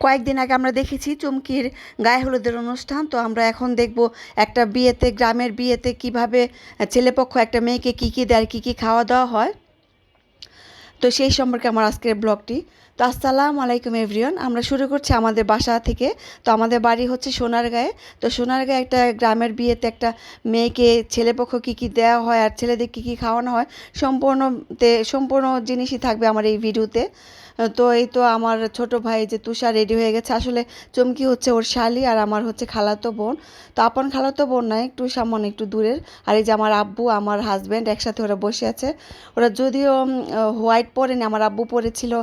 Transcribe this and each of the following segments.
কয়েকদিন আগে আমরা দেখেছি চুমকির গায়ে হলুদের অনুষ্ঠান। তো আমরা এখন দেখব একটা বিয়েতে, গ্রামের বিয়েতে কিভাবে ছেলেপক্ষ একটা মেয়েকে কী কী দেয়, কী কী খাওয়া দাওয়া হয়। তো সেই সম্পর্কে আমার আজকের ব্লগটি। তো আসসালামু আলাইকুম এভরিওয়ান, আমরা শুরু করছি আমাদের বাসা থেকে। তো আমাদের বাড়ি হচ্ছে সোনারগাঁয়ে। তো সোনারগাঁয়ে একটা গ্রামের বিয়েতে একটা মেয়েকে ছেলেপক্ষ কী কী দেওয়া হয় আর ছেলেদের কী কী খাওয়ানো হয়, সম্পূর্ণ জিনিসই থাকবে আমার এই ভিডিওতে। তো এই তো আমার ছোট ভাই যে তুষার রেডি হয়ে গেছে। আসলে চুমকি হচ্ছে ওর শালি আর আমার হচ্ছে খালাতো বোন। তো আপন খালাতো বোন নয়, একটু সামান্য একটু দূরের। আর এই যে আমার আব্বু, আমার হাজব্যান্ড একসাথে ওরা বসে আছে। ওরা যদিও হোয়াইট পরেনি, আমার আব্বু পরেছিল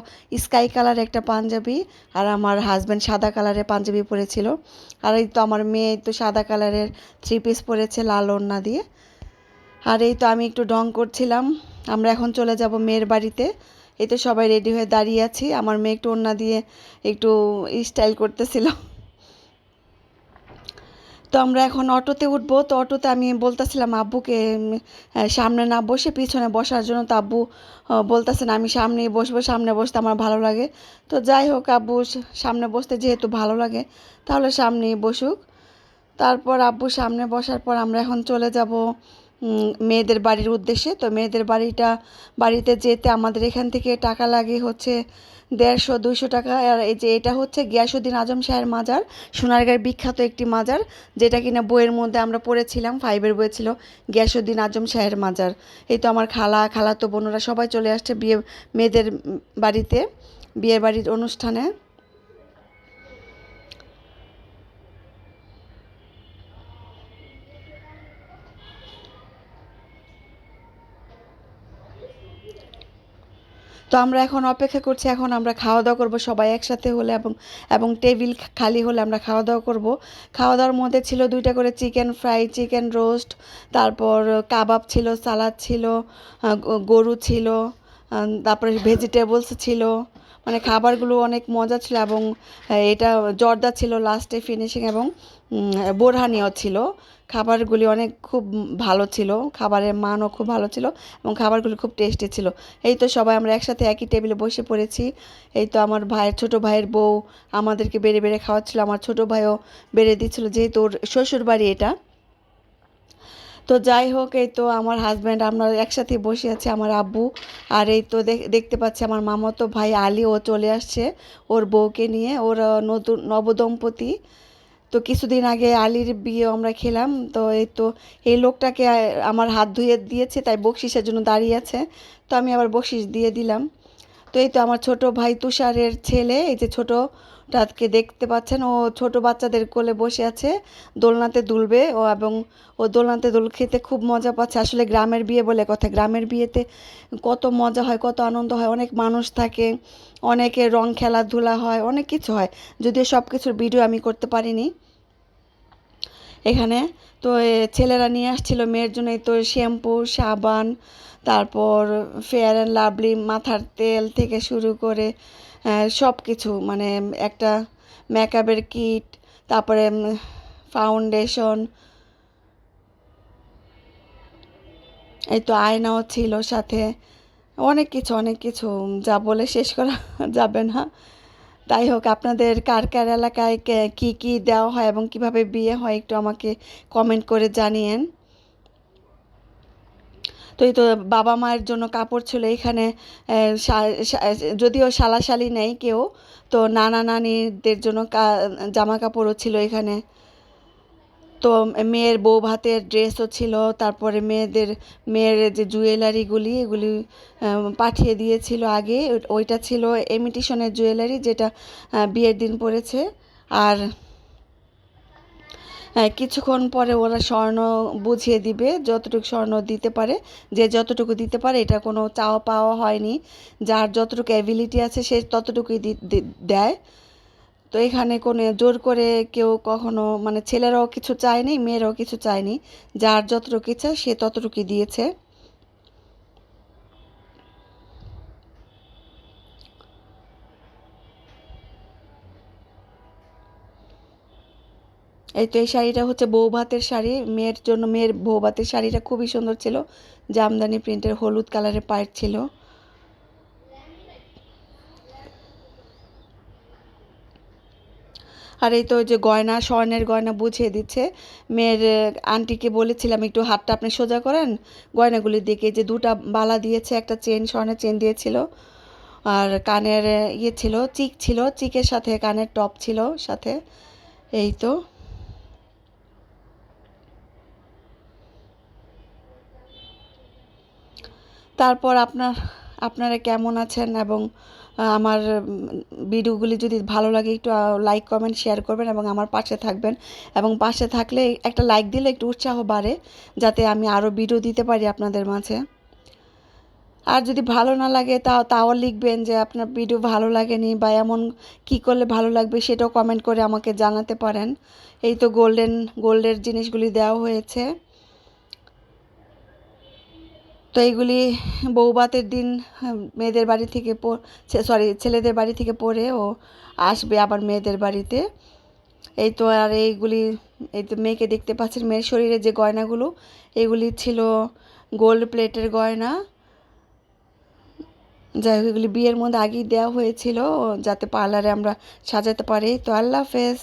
স্কাই কালার একটা পাঞ্জাবি আর আমার হাজব্যান্ড সাদা কালারের পাঞ্জাবি পরেছিল। আর এই তো আমার মেয়ে তো সাদা কালারের 3 পিস পরেছে লাল ওড়না দিয়ে। আর এই তো আমি একটু ঢং করছিলাম। আমরা এখন চলে যাব মেয়ের বাড়িতে। এই তো সবাই রেডি হয়ে দাঁড়িয়ে আছি। আমার মেয়ে একটু ওড়না দিয়ে একটু স্টাইল করতেছিল। তো আমরা এখন অটোতে উঠবো। তো অটোতে আমি বলতেছিলাম আব্বুকে সামনে না বসে পিছনে বসার জন্য। তো আব্বু বলতেছেন আমি সামনেই বসবো, সামনে বসতে আমার ভালো লাগে। তো যাই হোক, আব্বু সামনে বসতে যেহেতু ভালো লাগে তাহলে সামনেই বসুক। তারপর আব্বু সামনে বসার পর আমরা এখন চলে যাব মেয়েদের বাড়ির উদ্দেশ্যে। তো মেয়েদের বাড়িতে যেতে আমাদের এখান থেকে টাকা লাগে হচ্ছে 150-200 টাকা। আর এই যে এটা হচ্ছে গিয়াসউদ্দিন আজম শাহের মাজার, সোনারগাঁয়ের বিখ্যাত একটি মাজার, যেটা কিনা বইয়ের মধ্যে আমরা পড়েছিলাম, 5-এর বই ছিল গিয়াসউদ্দিন আজম শাহের মাজার। এই তো আমার খালাতো বোনরা সবাই চলে আসছে মেয়েদের বাড়িতে, বিয়ের বাড়ির অনুষ্ঠানে। তো আমরা এখন অপেক্ষা করছি, এখন আমরা খাওয়া দাওয়া করবো সবাই একসাথে হলে, এবং টেবিল খালি হলে আমরা খাওয়া দাওয়া করব। খাওয়া দাওয়ার মধ্যে ছিল 2টা করে চিকেন ফ্রাই, চিকেন রোস্ট, তারপর কাবাব ছিল, সালাদ ছিল, গরু ছিল, তারপরে ভেজিটেবলস ছিল। মানে খাবারগুলো অনেক মজা ছিল। এবং এটা জর্দা ছিল লাস্টে ফিনিশিং, এবং বোরহানিও ছিল। খাবারগুলি অনেক খুব ভালো ছিল, খাবারের মানও খুব ভালো ছিল এবং খাবারগুলি খুব টেস্টি ছিল। এই তো সবাই আমরা একসাথে একই টেবিলে বসে পড়েছি। এই তো আমার ছোট ভাইয়ের বউ আমাদেরকে বেড়ে বেড়ে খাওয়াচ্ছিল, আমার ছোট ভাইও বেড়ে দিচ্ছিল, যেহেতু ওর শ্বশুর বাড়ি এটা। তো যাই হোক, এই তো আমার হাজব্যান্ড, আমরা একসাথে বসে আছি, আমার আব্বু। আর এই তো দেখতে পাচ্ছি আমার মামাতো ভাই আলী, ও চলে আসছে ওর বউকে নিয়ে, ওর নতুন নবদম্পতি। তো কিছুদিন আগে আলীর বিয়ে আমরা খেলাম। তো এই তো এই লোকটাকে আমার হাত ধুয়ে দিয়েছে, তাই বকশিসের জন্য দাঁড়িয়ে আছে। তো আমি আবার বকশিস দিয়ে দিলাম। তো এই তো আমার ছোট ভাই তুষারের ছেলে, এই যে ছোটটাকে দেখতে পাচ্ছেন, ও ছোট বাচ্চাদের কোলে বসে আছে, দোলনাতে দুলবে ও। এবং ও দোলনাতে দোল খেতে খুব মজা পাচ্ছে। আসলে গ্রামের বিয়ে বলে কথা, গ্রামের বিয়েতে কত মজা হয়, কত আনন্দ হয়, অনেক মানুষ থাকে, অনেকে রং খেলাধুলা হয়, অনেক কিছু হয়। যদিও সব কিছুর ভিডিও আমি করতে পারিনি এখানে। তো ছেলেরা নিয়ে আসছিল মেয়ের জন্য এই তো শ্যাম্পু, সাবান, তারপর ফেয়ার অ্যান্ড লাভলি মাথার তেল থেকে শুরু করে সব কিছু, মানে একটা মেকআপের কিট, তারপরে ফাউন্ডেশন, এই তো আয়নাও ছিল সাথে। অনেক কিছু যা বলে শেষ করা যাবে না। তাই হোক, আপনাদের কার কার এলাকায় কী কী দেওয়া হয় এবং কিভাবে বিয়ে হয় একটু আমাকে কমেন্ট করে জানিয়েন। তো এই তো বাবা মায়ের জন্য কাপড় ছিল এখানে। যদিও শালাশালি নেই কেউ, তো নানা নানিদের জন্য জামা কাপড়ও ছিল এখানে। তো মেয়ের বউ ভাতের ড্রেসও ছিল, তারপরে মেয়ের যে জুয়েলারিগুলি এগুলি পাঠিয়ে দিয়েছিল আগে। ওইটা ছিল ইমিটেশনের জুয়েলারি, যেটা বিয়ের দিন পরেছে। আর কিছুক্ষণ পরে ওরা স্বর্ণ বুঝিয়ে দিবে, যতটুকু স্বর্ণ দিতে পারে, যে যতটুকু দিতে পারে, এটা কোনো চাওয়া পাওয়া হয়নি। যার যতটুকু অ্যাবিলিটি আছে সে ততটুকুই দেয়। তো এখানে কোনো জোর করে কেউ কখনো, মানে ছেলেরাও কিছু চায়নি, মেয়েরাও কিছু চায়নি, যার যতটুকু ইচ্ছা সে ততটুকুই দিয়েছে। এই তো এই শাড়িটা হচ্ছে বউ ভাতের শাড়ি, মেয়ের জন্য, মেয়ের বউ ভাতের শাড়িটা খুবই সুন্দর ছিল, জামদানি প্রিন্টের হলুদ কালারের পাড় ছিল। আর এই তো ওই যে গয়না, স্বর্ণের গয়না বুঝিয়ে দিচ্ছে। মেয়ের আন্টিকে বলেছিলাম একটু হাতটা আপনি সোজা করেন গয়নাগুলির দিকে। যে দুটা বালা দিয়েছে, একটা চেন, স্বর্ণের চেন দিয়েছিল, আর কানের ইয়ে ছিল, চিক ছিল, চিকের সাথে কানের টপ ছিল সাথে। এই তো। তারপর আপনারা কেমন আছেন, এবং আমার ভিডিওগুলি যদি ভালো লাগে একটু লাইক কমেন্ট শেয়ার করবেন এবং আমার পাশে থাকবেন। এবং পাশে থাকলে একটা লাইক দিলে একটু উৎসাহ বাড়ে, যাতে আমি আরও ভিডিও দিতে পারি আপনাদের মাঝে। আর যদি ভালো না লাগে তাও লিখবেন যে আপনার ভিডিও ভালো লাগেনি, বা এমন কী করলে ভালো লাগবে সেটাও কমেন্ট করে আমাকে জানাতে পারেন। এই তো গোল্ডের জিনিসগুলি দেওয়া হয়েছে। তো এইগুলি বউভাতের দিন মেয়েদের বাড়ি থেকে সরি, ছেলেদের বাড়ি থেকে পরে ও আসবে আবার মেয়েদের বাড়িতে। এই তো। আর এইগুলি, এই তো মেয়েকে দেখতে পাচ্ছেন, মেয়ের শরীরে যে গয়নাগুলো, এগুলি ছিল গোল্ড প্লেটের গয়না। যাই হোক, এগুলি বিয়ের মধ্যে আগেই দেওয়া হয়েছিল যাতে পার্লারে আমরা সাজাতে পারি। তো আল্লাহ হাফেজ।